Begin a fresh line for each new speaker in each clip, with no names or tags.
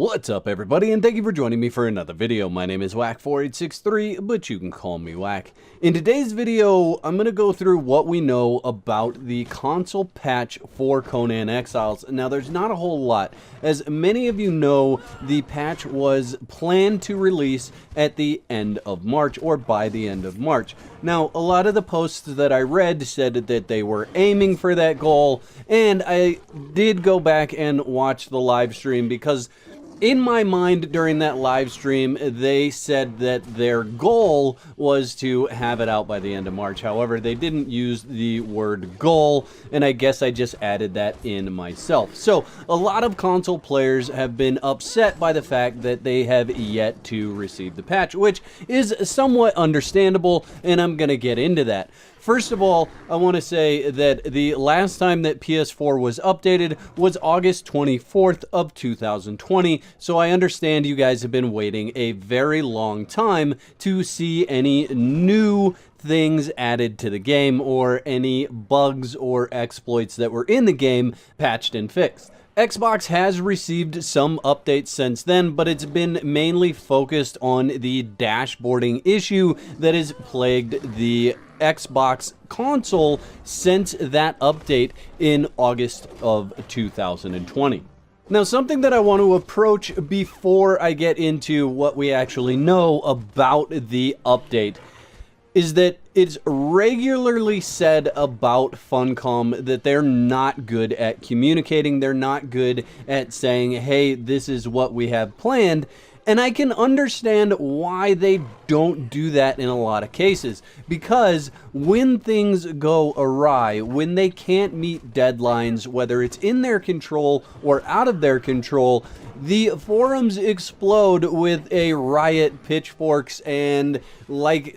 What's up everybody, and thank you for joining me for another video. My name is Whack4863, but you can call me Whack. In today's video, I'm going to go through what we know about the console patch for Conan Exiles. Now, there's not a whole lot. As many of you know, the patch was planned to release at the end of March, or by the end of March. Now, a lot of the posts that I read said that they were aiming for that goal, and I did go back and watch the live stream because in my mind, during that live stream, they said that their goal was to have it out by the end of March. However, they didn't use the word goal, and I guess I just added that in myself. So, a lot of console players have been upset by the fact that they have yet to receive the patch, which is somewhat understandable, and I'm going to get into that. First of all, I want to say that the last time that PS4 was updated was August 24th of 2020, so I understand you guys have been waiting a very long time to see any new things added to the game or any bugs or exploits that were in the game patched and fixed. Xbox has received some updates since then, but it's been mainly focused on the dashboarding issue that has plagued the Xbox console since that update in August of 2020. Now, something that I want to approach before I get into what we actually know about the update is that it's regularly said about Funcom that they're not good at communicating. They're not good at saying, hey, this is what we have planned. And I can understand why they don't do that in a lot of cases. Because when things go awry, when they can't meet deadlines, whether it's in their control or out of their control, the forums explode with a riot, pitchforks, and like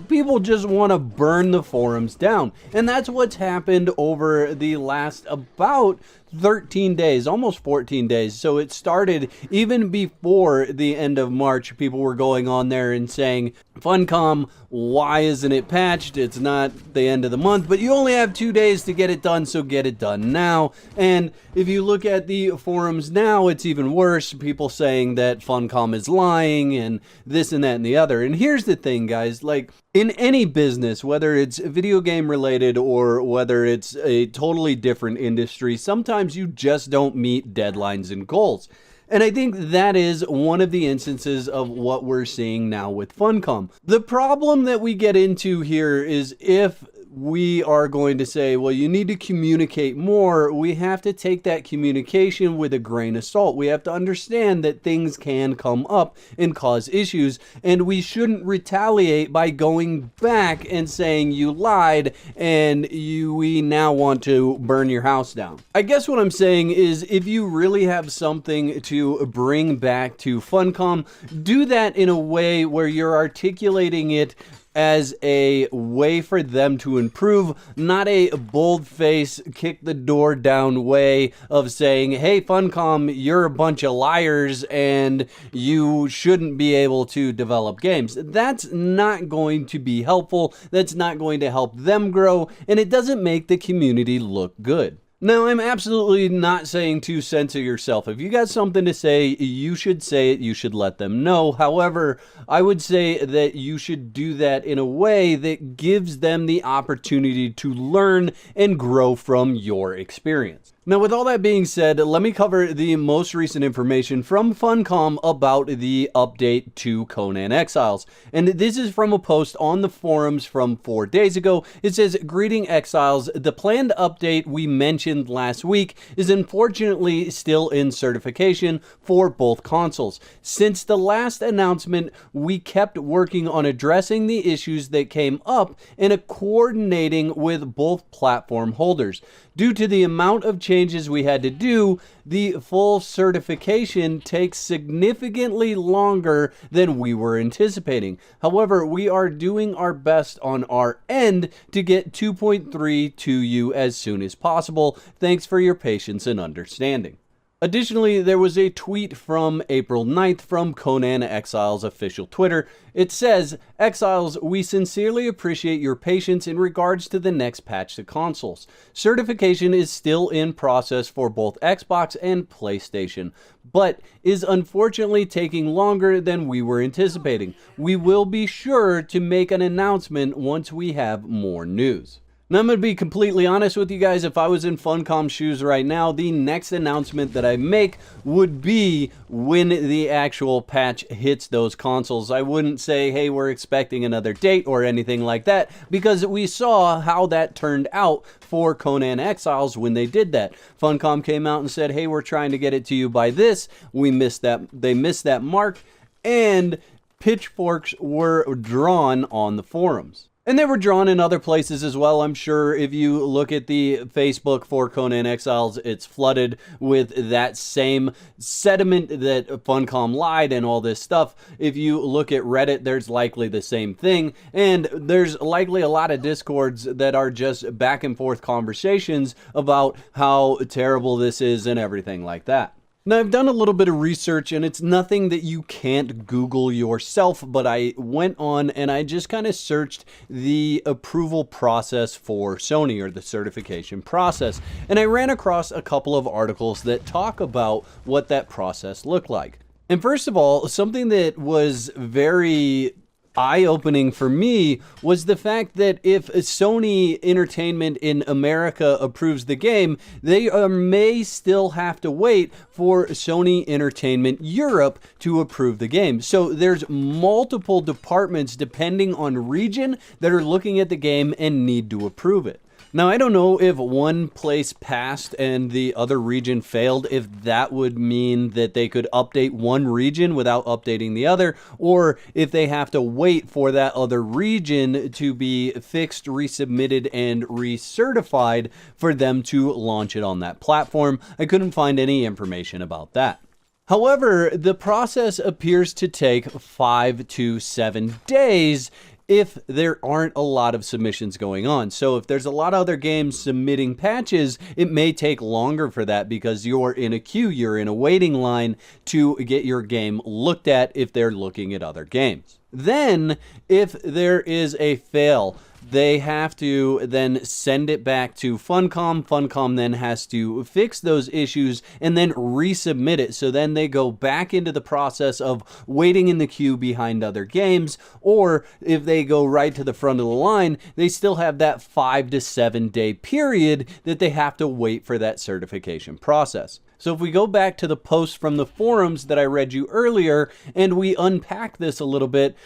people just want to burn the forums down. And that's what's happened over the last about 13 days, almost 14 days. So it started even before the end of March. People were going on there and saying, Funcom, why isn't it patched? It's not the end of the month, but you only have 2 days to get it done, so get it done now. And if you look at the forums now, it's even worse. People saying that Funcom is lying and this and that and the other. And here's the thing, guys, like in any business, whether it's video game related or whether it's a totally different industry, sometimes you just don't meet deadlines and goals. And I think that is one of the instances of what we're seeing now with Funcom. The problem that we get into here is if we are going to say, well, you need to communicate more, we have to take that communication with a grain of salt. We have to understand that things can come up and cause issues, and we shouldn't retaliate by going back and saying you lied and we now want to burn your house down. I guess what I'm saying is if you really have something to bring back to Funcom, do that in a way where you're articulating it as a way for them to improve, not a bold-face, kick-the-door-down way of saying, hey, Funcom, you're a bunch of liars and you shouldn't be able to develop games. That's not going to be helpful. That's not going to help them grow, and it doesn't make the community look good. Now, I'm absolutely not saying to censor yourself. If you got something to say, you should say it. You should let them know. However, I would say that you should do that in a way that gives them the opportunity to learn and grow from your experience. Now, with all that being said, let me cover the most recent information from Funcom about the update to Conan Exiles. And this is from a post on the forums from 4 days ago. It says, "Greeting Exiles, the planned update we mentioned last week is unfortunately still in certification for both consoles. Since the last announcement, we kept working on addressing the issues that came up and coordinating with both platform holders. Due to the amount of changes we had to do, the full certification takes significantly longer than we were anticipating. However, we are doing our best on our end to get 2.3 to you as soon as possible. Thanks for your patience and understanding." Additionally, there was a tweet from April 9th from Conan Exiles official Twitter. It says, "Exiles, we sincerely appreciate your patience in regards to the next patch to consoles. Certification is still in process for both Xbox and PlayStation, but is unfortunately taking longer than we were anticipating. We will be sure to make an announcement once we have more news." Now, I'm going to be completely honest with you guys. If I was in Funcom's shoes right now, the next announcement that I make would be when the actual patch hits those consoles. I wouldn't say, hey, we're expecting another date or anything like that, because we saw how that turned out for Conan Exiles when they did that. Funcom came out and said, hey, we're trying to get it to you by this. We missed that. They missed that mark, and pitchforks were drawn on the forums. And they were drawn in other places as well. I'm sure if you look at the Facebook for Conan Exiles, it's flooded with that same sentiment that Funcom lied and all this stuff. If you look at Reddit, there's likely the same thing. And there's likely a lot of discords that are just back and forth conversations about how terrible this is and everything like that. Now, I've done a little bit of research, and it's nothing that you can't Google yourself, but I went on and I just kind of searched the approval process for Sony, or the certification process, and I ran across a couple of articles that talk about what that process looked like. And first of all, something that was very eye-opening for me was the fact that if Sony Entertainment in America approves the game, they may still have to wait for Sony Entertainment Europe to approve the game. So there's multiple departments depending on region that are looking at the game and need to approve it. Now, I don't know if one place passed and the other region failed, if that would mean that they could update one region without updating the other, or if they have to wait for that other region to be fixed, resubmitted, and recertified for them to launch it on that platform. I couldn't find any information about that. However, the process appears to take 5 to 7 days if there aren't a lot of submissions going on. So if there's a lot of other games submitting patches, it may take longer for that because you're in a queue, you're in a waiting line to get your game looked at if they're looking at other games. Then, if there is a fail, they have to then send it back to Funcom. Funcom then has to fix those issues and then resubmit it. So then they go back into the process of waiting in the queue behind other games. Or if they go right to the front of the line, they still have that 5 to 7 day period that they have to wait for that certification process. So if we go back to the post from the forums that I read you earlier, and we unpack this a little bit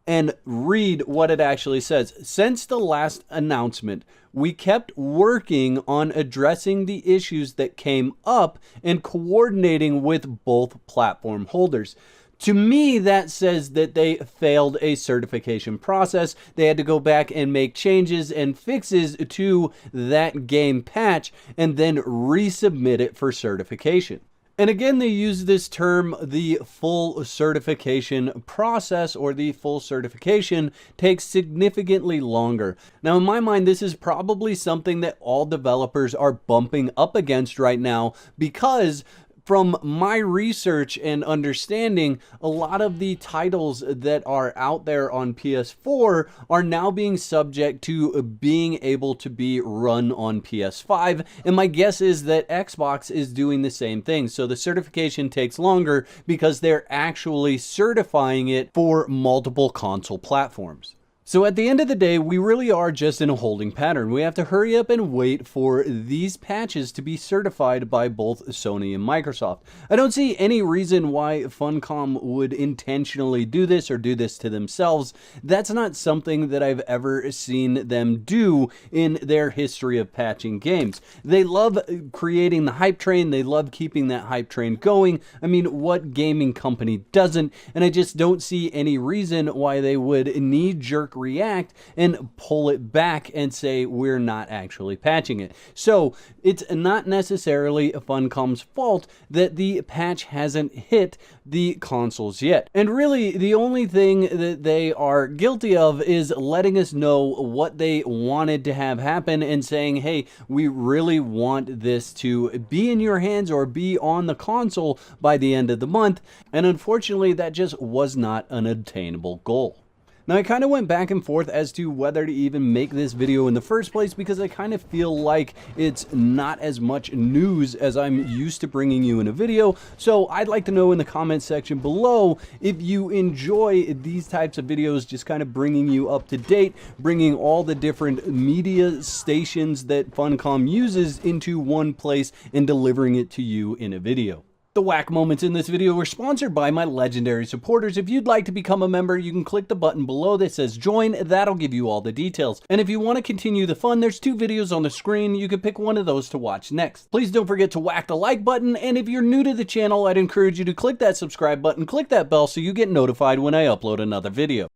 and read what it actually says. Since the last announcement, we kept working on addressing the issues that came up and coordinating with both platform holders. To me, that says that they failed a certification process. They had to go back and make changes and fixes to that game patch and then resubmit it for certification. And again, they use this term, the full certification process, or the full certification takes significantly longer. Now, in my mind, this is probably something that all developers are bumping up against right now, because from my research and understanding, a lot of the titles that are out there on PS4 are now being subject to being able to be run on PS5. And my guess is that Xbox is doing the same thing. So the certification takes longer because they're actually certifying it for multiple console platforms. So at the end of the day, we really are just in a holding pattern. We have to hurry up and wait for these patches to be certified by both Sony and Microsoft. I don't see any reason why Funcom would intentionally do this or do this to themselves. That's not something that I've ever seen them do in their history of patching games. They love creating the hype train. They love keeping that hype train going. I mean, what gaming company doesn't? And I just don't see any reason why they would knee-jerk quick react and pull it back and say we're not actually patching it. So it's not necessarily Funcom's fault that the patch hasn't hit the consoles yet. And really, the only thing that they are guilty of is letting us know what they wanted to have happen and saying, hey, we really want this to be in your hands or be on the console by the end of the month. And unfortunately, that just was not an attainable goal. Now, I kind of went back and forth as to whether to even make this video in the first place because I kind of feel like it's not as much news as I'm used to bringing you in a video. So I'd like to know in the comment section below if you enjoy these types of videos, just kind of bringing you up to date, bringing all the different media stations that Funcom uses into one place and delivering it to you in a video. The whack moments in this video were sponsored by my legendary supporters. If you'd like to become a member, you can click the button below that says join. That'll give you all the details. And if you want to continue the fun, there's 2 videos on the screen. You can pick one of those to watch next. Please don't forget to whack the like button. And if you're new to the channel, I'd encourage you to click that subscribe button, click that bell so you get notified when I upload another video.